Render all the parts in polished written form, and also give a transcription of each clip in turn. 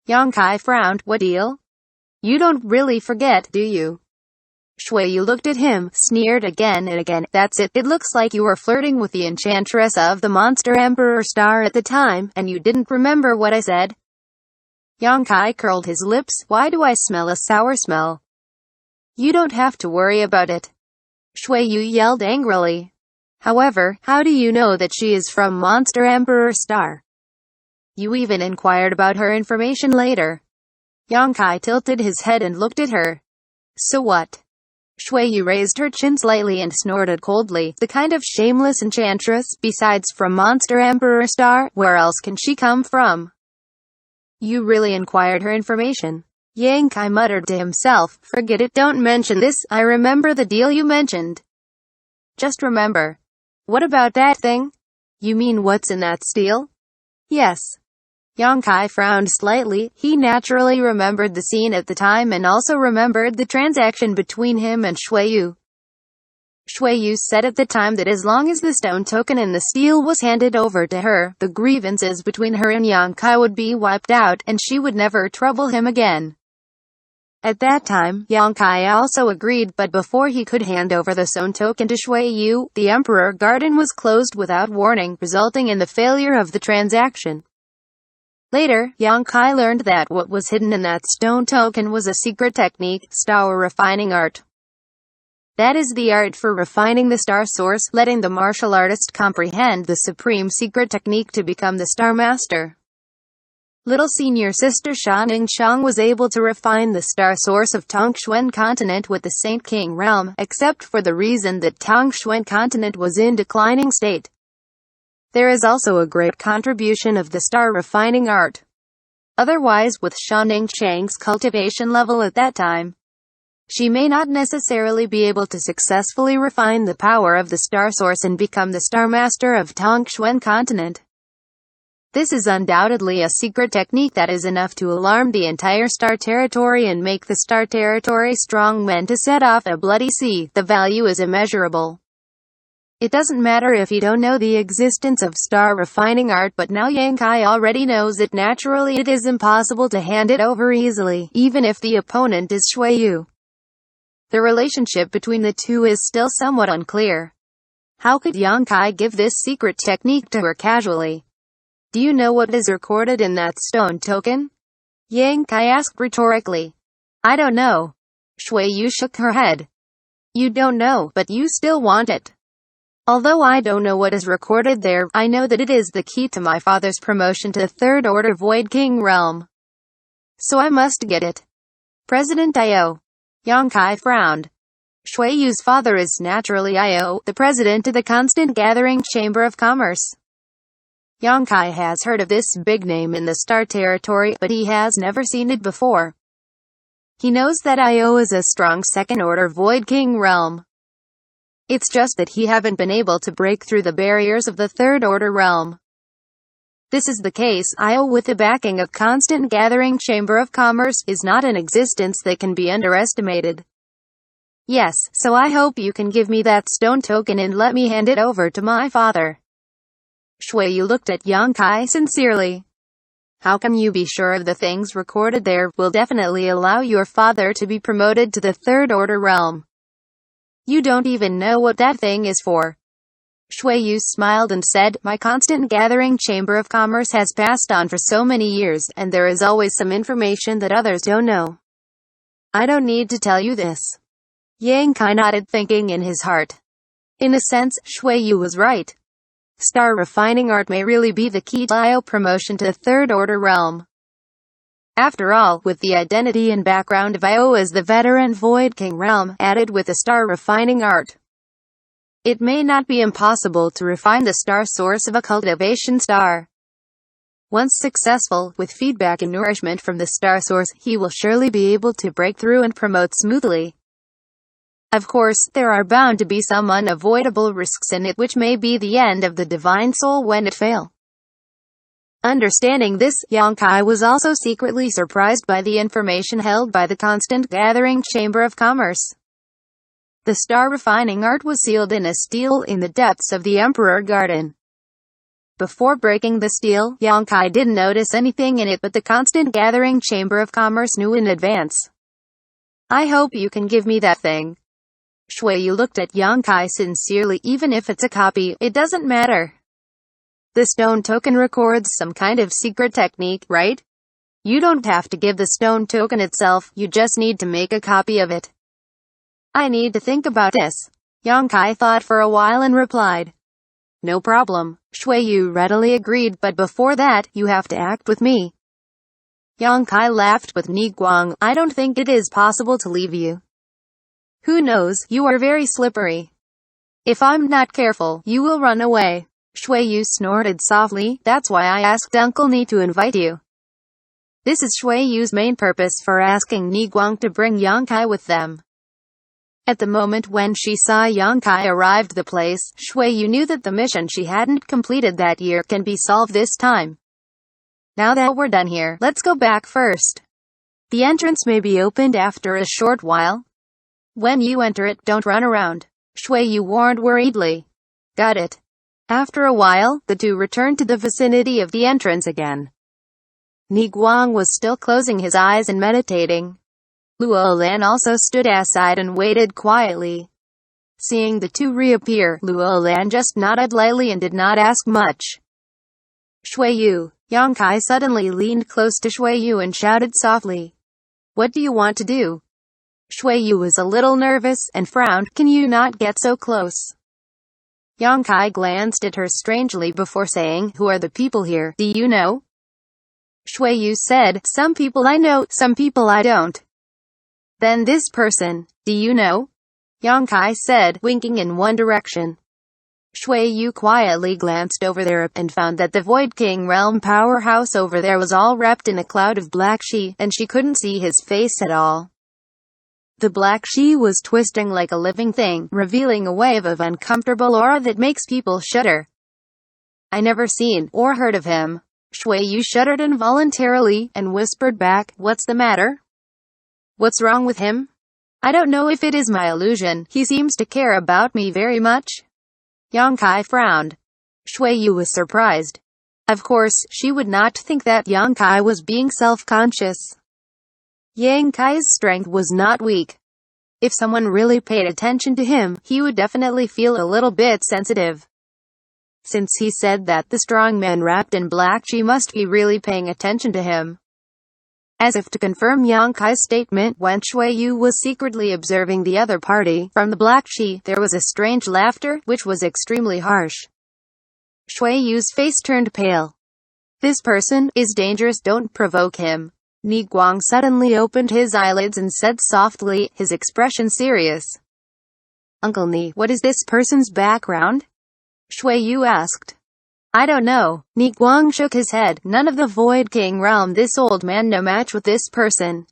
Xianxia frowned. What deal? You don't really forget, do you? Shui looked at him, sneered again and again. That's it. It looks like you were flirting with the enchantress of the Monster Emperor star at the time, and you didn't remember what I said. Xianxia curled his lips. Why do I smell a sour smell? You don't have to worry about it. Shui yelled angrily. However, how do you know that she is from Monster Emperor star? You even inquired about her information later. Xianxia tilted his head and looked at her. So what? Shui raised her chin slightly and snorted coldly. The kind of shameless enchantress, besides from Monster Emperor star, where else can she come from? You really inquired her information? Xianxia muttered to himself. Forget it, don't mention this. I remember the deal you mentioned. Just remember. What about that thing? You mean what's in that steel? Yes. Xianxia frowned slightly. He naturally remembered the scene at the time and also remembered the transaction between him and Shui. Shui said at the time that as long as the stone token and the steel was handed over to her, the grievances between her and Xianxia would be wiped out, and she would never trouble him again. At that time, Xianxia also agreed, but before he could hand over the stone token to Shui, the Emperor Garden was closed without warning, resulting in the failure of the transaction. Later, Xianxia learned that what was hidden in that stone token was a secret technique, star refining art. That is the art for refining the star source, letting the martial artist comprehend the supreme secret technique to become the star master. Little senior sister Xianxia was able to refine the star source of Tangshuan continent with the Saint King realm, except for the reason that Tangshuan continent was in declining state. There is also a great contribution of the star refining art. Otherwise, with Xianxia's cultivation level at that time, she may not necessarily be able to successfully refine the power of the star source and become the star master of Tangshuan continent. This is undoubtedly a secret technique that is enough to alarm the entire star territory and make the star territory strong men to set off a bloody sea. The value is immeasurable. It doesn't matter if you don't know the existence of star refining art, but now Xianxia already knows it. Naturally, it is impossible to hand it over easily, even if the opponent is Shui. The relationship between the two is still somewhat unclear. How could Xianxia give this secret technique to her casually? Do you know what is recorded in that stone token? Xianxia asked rhetorically. I don't know. Shui shook her head. You don't know, but you still want it. Although I don't know what is recorded there, I know that it is the key to my father's promotion to the Third Order Void King realm. So I must get it. President Io. Xianxia frowned. Shui's father is naturally Io, the president of the Constant Gathering Chamber of Commerce. Xianxia has heard of this big name in the Star Territory, but he has never seen it before. He knows that Io is a strong Second-Order Void King realm. It's just that he haven't been able to break through the barriers of the Third-Order realm. This is the case. Io, with the backing of Constant Gathering Chamber of Commerce, is not an existence that can be underestimated. Yes, so I hope you can give me that stone token and let me hand it over to my father. Shui looked at Xianxia sincerely. How can you be sure of the things recorded there will definitely allow your father to be promoted to the Third Order realm? You don't even know what that thing is for. Shui smiled and said, my Constant Gathering Chamber of Commerce has passed on for so many years, and there is always some information that others don't know. I don't need to tell you this. Xianxia nodded, thinking in his heart. In a sense, Shui was right. Star refining art may really be the key to Io promotion to the Third Order realm. After all, with the identity and background of Io as the veteran Void King realm, added with the star refining art, it may not be impossible to refine the star source of a cultivation star. Once successful, with feedback and nourishment from the star source, he will surely be able to break through and promote smoothly. Of course, there are bound to be some unavoidable risks in it, which may be the end of the divine soul when it fails. Understanding this, Xianxia was also secretly surprised by the information held by the Constant Gathering Chamber of Commerce. The star refining art was sealed in a stele in the depths of the Emperor Garden. Before breaking the seal, Xianxia didn't notice anything in it but the constant gathering Chamber of Commerce knew in advance. I hope you can give me that thing. Shuiyu looked at Xianxia sincerely. Even if it's a copy, it doesn't matter. The stone token records some kind of secret technique, right? You don't have to give the stone token itself, you just need to make a copy of it. I need to think about this. Xianxia thought for a while and replied. No problem. Shuiyu readily agreed, but before that, you have to act with me. Xianxia laughed with Niguang. I don't think it is possible to leave you. Who knows, you are very slippery. If I'm not careful, you will run away. Shuiyu snorted softly. That's why I asked Uncle Ni to invite you. This is Shuiyu's main purpose for asking Niguang to bring Xianxia with them. At the moment when she saw Xianxia arrive at the place, Shuiyu knew that the mission she hadn't completed that year can be solved this time. Now that we're done here, let's go back first. The entrance may be opened after a short while. When you enter it, don't run around. Shuiyu warned worriedly. Got it. After a while, the two returned to the vicinity of the entrance again. Niguang was still closing his eyes and meditating. Luolan also stood aside and waited quietly. Seeing the two reappear, Luolan just nodded lightly and did not ask much. Shuiyu. Xianxia suddenly leaned close to Shuiyu and shouted softly. What do you want to do? Shuiyu was a little nervous and frowned. Can you not get so close? Xianxia glanced at her strangely before saying, Who are the people here? Do you know? Shuiyu said, Some people I know, some people I don't. Then this person, do you know? Xianxia said, winking in one direction. Shuiyu quietly glanced over there and found that the Void King realm powerhouse over there was all wrapped in a cloud of black chi, and she couldn't see his face at all. The black chi was twisting like a living thing, revealing a wave of uncomfortable aura that makes people shudder. I never seen or heard of him. Shuiyu shuddered involuntarily, and whispered back, What's the matter? What's wrong with him? I don't know if it is my illusion, he seems to care about me very much. Xianxia frowned. Shuiyu was surprised. Of course, she would not think that Xianxia was being self-conscious. Xianxia's strength was not weak. If someone really paid attention to him, he would definitely feel a little bit sensitive. Since he said that the strong man wrapped in black chi must be really paying attention to him. As if to confirm Xianxia's statement, when Shuiyu was secretly observing the other party, from the black chi, there was a strange laughter, which was extremely harsh. Shuiyu's face turned pale. This person is dangerous, don't provoke him. Niguang suddenly opened his eyelids and said softly, his expression serious. Uncle Ni, what is this person's background? Shuiyu asked. I don't know. Niguang shook his head. None of the Void King realm. This old man no match with this person.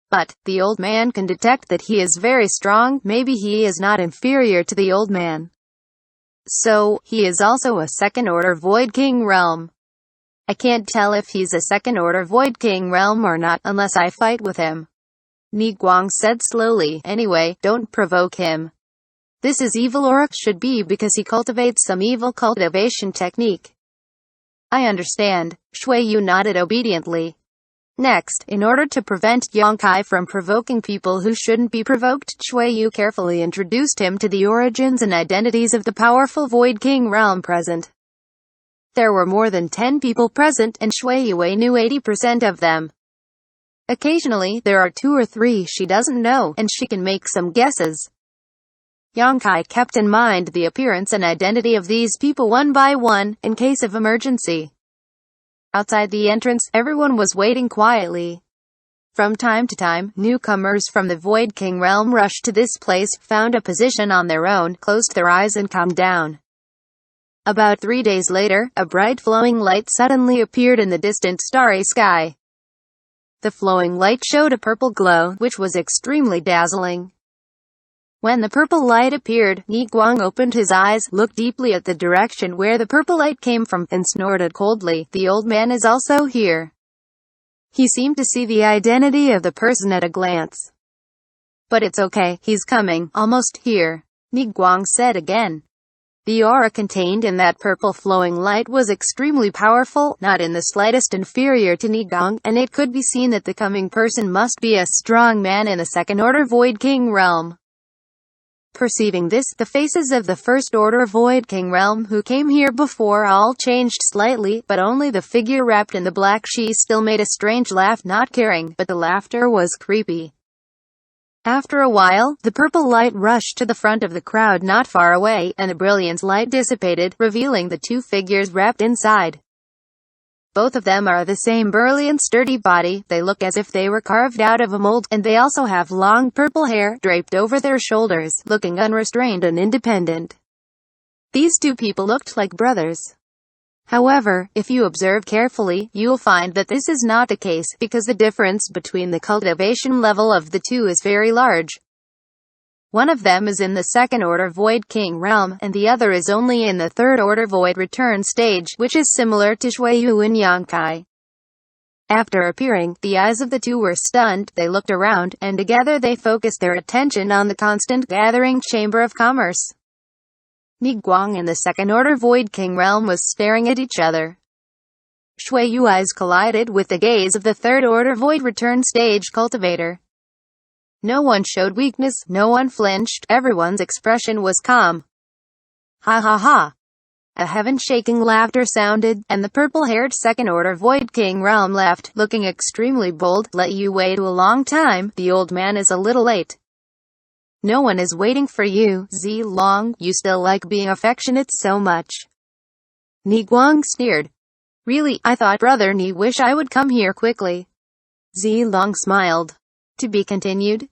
But, the old man can detect that he is very strong. Maybe he is not inferior to the old man. So, he is also a second-order Void King realm. I can't tell if he's a second-order Void King realm or not, unless I fight with him. Niguang said slowly. Anyway, don't provoke him. This is evil, or it should be because he cultivates some evil cultivation technique. I understand. Shuiyu nodded obediently. Next, in order to prevent Xianxia from provoking people who shouldn't be provoked, Shuiyu carefully introduced him to the origins and identities of the powerful Void King realm present. There were more than 10 people present, and Shuiyu knew 80% of them. Occasionally, there are 2 or 3 she doesn't know, and she can make some guesses. Xianxia kept in mind the appearance and identity of these people one by one, in case of emergency. Outside the entrance, everyone was waiting quietly. From time to time, newcomers from the Void King realm rushed to this place, found a position on their own, closed their eyes and calmed down. About 3 days later, a bright flowing light suddenly appeared in the distant starry sky. The flowing light showed a purple glow, which was extremely dazzling. When the purple light appeared, Niguang opened his eyes, looked deeply at the direction where the purple light came from, and snorted coldly. The old man is also here. He seemed to see the identity of the person at a glance. But it's okay, he's coming, almost here. Niguang said again. The aura contained in that purple flowing light was extremely powerful, not in the slightest inferior to Nigong, and it could be seen that the coming person must be a strong man in the Second Order Void King realm. Perceiving this, the faces of the First Order Void King realm who came here before all changed slightly, but only the figure wrapped in the black she still made a strange laugh, not caring, but the laughter was creepy. After a while, the purple light rushed to the front of the crowd not far away, and the brilliance light dissipated, revealing the two figures wrapped inside. Both of them are the same burly and sturdy body, they look as if they were carved out of a mold, and they also have long purple hair, draped over their shoulders, looking unrestrained and independent. These two people looked like brothers. However, if you observe carefully, you'll find that this is not the case, because the difference between the cultivation level of the two is very large. One of them is in the Second Order Void King realm, and the other is only in the Third Order Void Return stage, which is similar to Xueyu and Yangkai. After appearing, the eyes of the two were stunned, they looked around, and together they focused their attention on the constant gathering Chamber of Commerce. Niguang and the Second Order Void King realm was staring at each other. Xueyu eyes collided with the gaze of the Third Order Void Return stage cultivator. No one showed weakness, no one flinched, everyone's expression was calm. Ha ha ha! A heaven-shaking laughter sounded, and the purple-haired Second Order Void King realm laughed, looking extremely bold. Let you wait a long time, the old man is a little late. No one is waiting for you, Zilong, you still like being affectionate so much. Niguang sneered. Really, I thought Brother Ni wish I would come here quickly. Zilong smiled. To be continued.